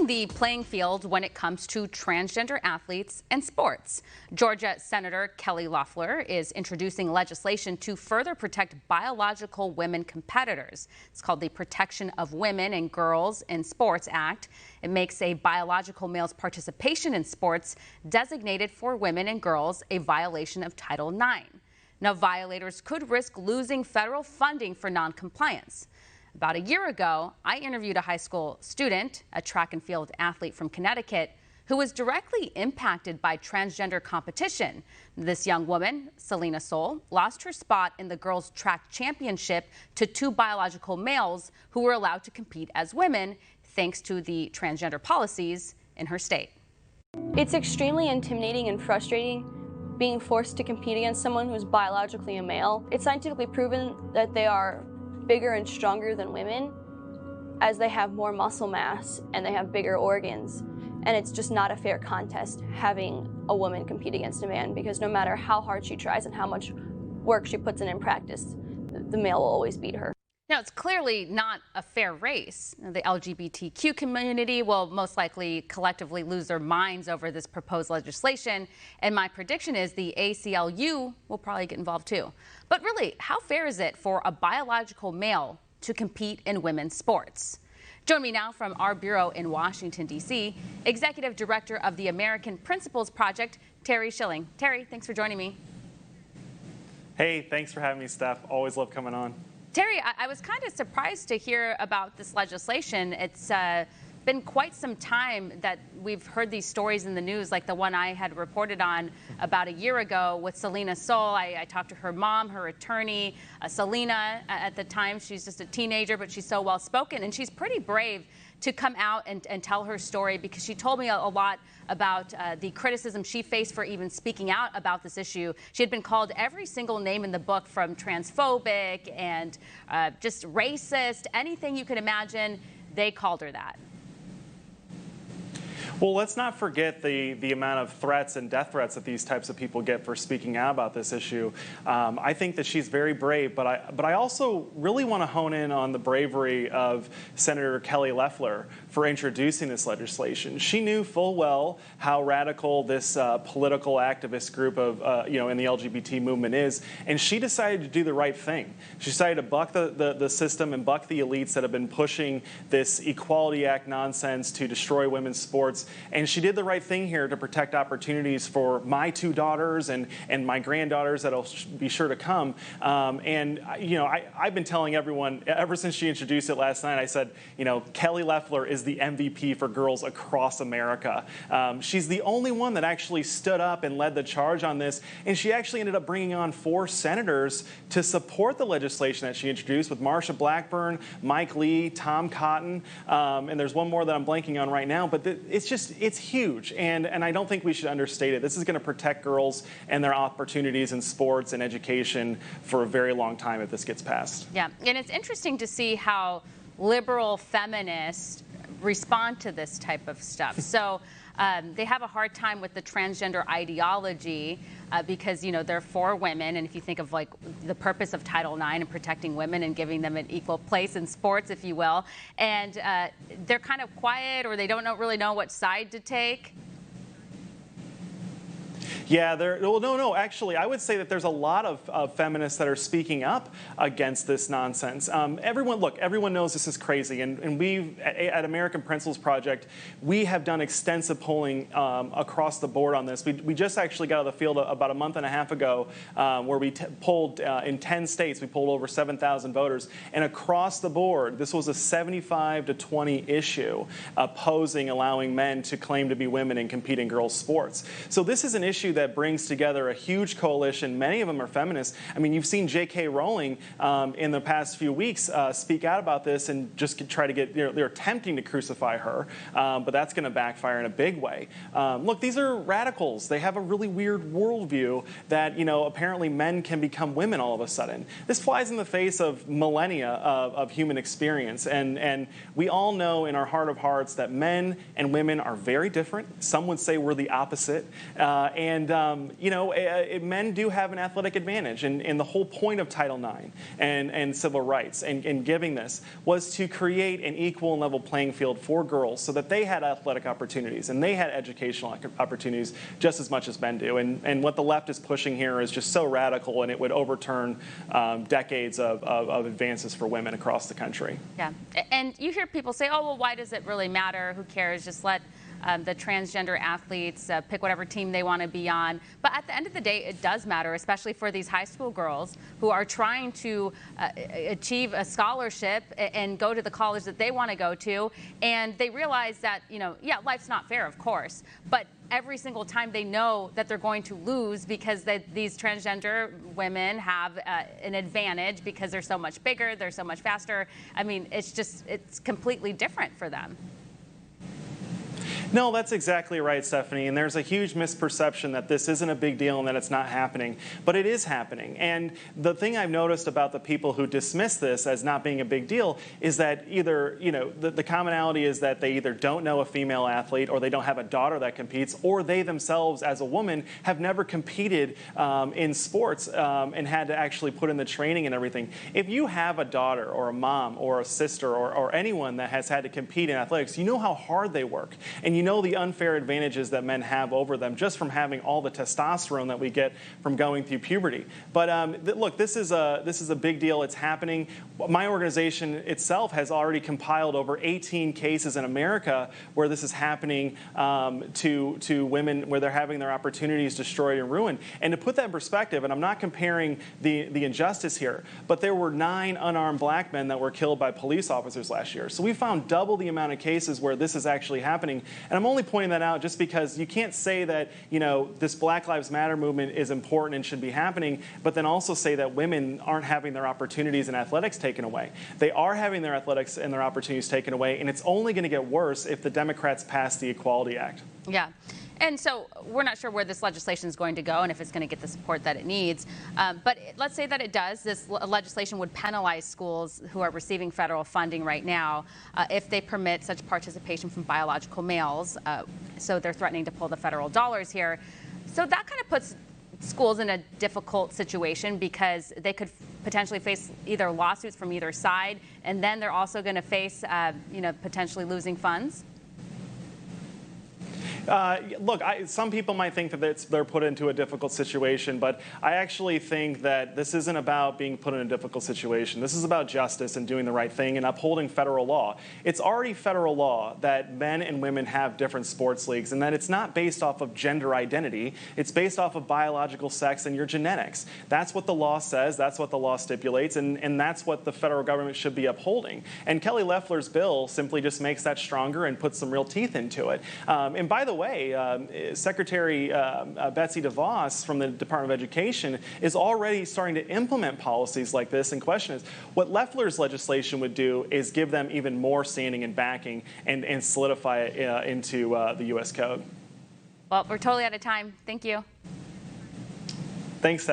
leveling the playing field when it comes to transgender athletes and sports. Georgia Senator Kelly Loeffler is introducing legislation to further protect biological women competitors. It's called the Protection of Women and Girls in Sports Act. It makes a biological male's participation in sports designated for women and girls a violation of Title IX. Now, violators could risk losing federal funding for noncompliance. About a year ago, I interviewed a high school student, a track and field athlete from Connecticut, who was directly impacted by transgender competition. This young woman, Selena Soul, lost her spot in the girls' track championship to two biological males who were allowed to compete as women, thanks to the transgender policies in her state. It's extremely intimidating and frustrating being forced to compete against someone who's biologically a male. It's scientifically proven that they are bigger and stronger than women, as they have more muscle mass and they have bigger organs. And it's just not a fair contest having a woman compete against a man, because no matter how hard she tries and how much work she puts in practice, the male will always beat her. Now, it's clearly not a fair race. The LGBTQ community will most likely collectively lose their minds over this proposed legislation, and my prediction is the ACLU will probably get involved too. But really, how fair is it for a biological male to compete in women's sports? Join me now from our bureau in Washington, D.C., Executive Director of the American Principles Project, Terry Schilling. Terry, thanks for joining me. Hey, thanks for having me, Steph. Always love coming on. Terry, I was kind of surprised to hear about this legislation. It's been quite some time that we've heard these stories in the news, like the one I had reported on about a year ago with Selena Soul. I talked to her mom, her attorney, Selena. At the time, she's just a teenager, but she's so well-spoken, and she's pretty brave to come out and tell her story, because she told me a lot about the criticism she faced for even speaking out about this issue. She had been called every single name in the book, from transphobic and just racist, anything you could imagine, they called her that. Well, let's not forget the amount of threats and death threats that these types of people get for speaking out about this issue. I think that she's very brave, but I also really want to hone in on the bravery of Senator Kelly Loeffler for introducing this legislation. She knew full well how radical this political activist group of in the LGBT movement is, and she decided to do the right thing. She decided to buck the system and buck the elites that have been pushing this Equality Act nonsense to destroy women's sports. And she did the right thing here to protect opportunities for my two daughters and my granddaughters that'll be sure to come. I've been telling everyone ever since she introduced it last night, I said, Kelly Loeffler is the MVP for girls across America. She's the only one that actually stood up and led the charge on this. And she actually ended up bringing on 4 senators to support the legislation that she introduced, with Marsha Blackburn, Mike Lee, Tom Cotton, and there's one more that I'm blanking on right now. But it's huge, and I don't think we should understate it. This is going to protect girls and their opportunities in sports and education for a very long time if this gets passed. Yeah, and it's interesting to see how liberal feminists respond to this type of stuff. So they have a hard time with the transgender ideology because, they're for women. And if you think of like the purpose of Title IX and protecting women and giving them an equal place in sports, if you will, and they're kind of quiet, or they don't really know what side to take. Yeah, no. Actually, I would say that there's a lot of feminists that are speaking up against this nonsense. Everyone knows this is crazy, and we at American Principles Project, we have done extensive polling across the board on this. We just actually got out of the field about a month and a half ago, where we polled in 10 states. We polled over 7,000 voters, and across the board, this was a 75-20 issue opposing allowing men to claim to be women and compete in girls' sports. So this is an issue that brings together a huge coalition. Many of them are feminists. I mean, you've seen J.K. Rowling in the past few weeks speak out about this and just try to get, they're attempting to crucify her, but that's going to backfire in a big way. Look, these are radicals. They have a really weird worldview that, apparently men can become women all of a sudden. This flies in the face of millennia of human experience, and we all know in our heart of hearts that men and women are very different. Some would say we're the opposite, and And, men do have an athletic advantage. And the whole point of Title IX and civil rights and giving this was to create an equal and level playing field for girls so that they had athletic opportunities and they had educational opportunities just as much as men do. And what the left is pushing here is just so radical, and it would overturn decades of advances for women across the country. Yeah. And you hear people say, oh, well, why does it really matter? Who cares? Just let the transgender athletes pick whatever team they want to be on. But at the end of the day, it does matter, especially for these high school girls who are trying to achieve a scholarship and go to the college that they want to go to. And they realize that, yeah, life's not fair, of course, but every single time they know that they're going to lose because these transgender women have an advantage because they're so much bigger, they're so much faster. I mean, it's completely different for them. No, that's exactly right, Stephanie. And there's a huge misperception that this isn't a big deal and that it's not happening. But it is happening. And the thing I've noticed about the people who dismiss this as not being a big deal is that either, the commonality is that they either don't know a female athlete, or they don't have a daughter that competes, or they themselves as a woman have never competed in sports and had to actually put in the training and everything. If you have a daughter or a mom or a sister or anyone that has had to compete in athletics, you know how hard they work. And you know the unfair advantages that men have over them just from having all the testosterone that we get from going through puberty. But look, this is a big deal. It's happening. My organization itself has already compiled over 18 cases in America where this is happening to women, where they're having their opportunities destroyed and ruined. And to put that in perspective, and I'm not comparing the injustice here, but there were 9 unarmed black men that were killed by police officers last year. So we found double the amount of cases where this is actually happening. And I'm only pointing that out just because you can't say that, this Black Lives Matter movement is important and should be happening, but then also say that women aren't having their opportunities in athletics taken away. They are having their athletics and their opportunities taken away, and it's only going to get worse if the Democrats pass the Equality Act. Yeah. And so we're not sure where this legislation is going to go and if it's going to get the support that it needs. But let's say that it does. This legislation would penalize schools who are receiving federal funding right now if they permit such participation from biological males. So they're threatening to pull the federal dollars here. So that kind of puts schools in a difficult situation because they could potentially face either lawsuits from either side, and then they're also going to face, potentially losing funds. Look, some people might think that they're put into a difficult situation, but I actually think that this isn't about being put in a difficult situation. This is about justice and doing the right thing and upholding federal law. It's already federal law that men and women have different sports leagues, and that it's not based off of gender identity. It's based off of biological sex and your genetics. That's what the law says. That's what the law stipulates, and that's what the federal government should be upholding. And Kelly Loeffler's bill simply just makes that stronger and puts some real teeth into it. And by the way, Secretary Betsy DeVos from the Department of Education is already starting to implement policies like this. And question is, what Loeffler's legislation would do is give them even more standing and backing and solidify it into the U.S. Code. Well, we're totally out of time. Thank you. Thanks, Steph.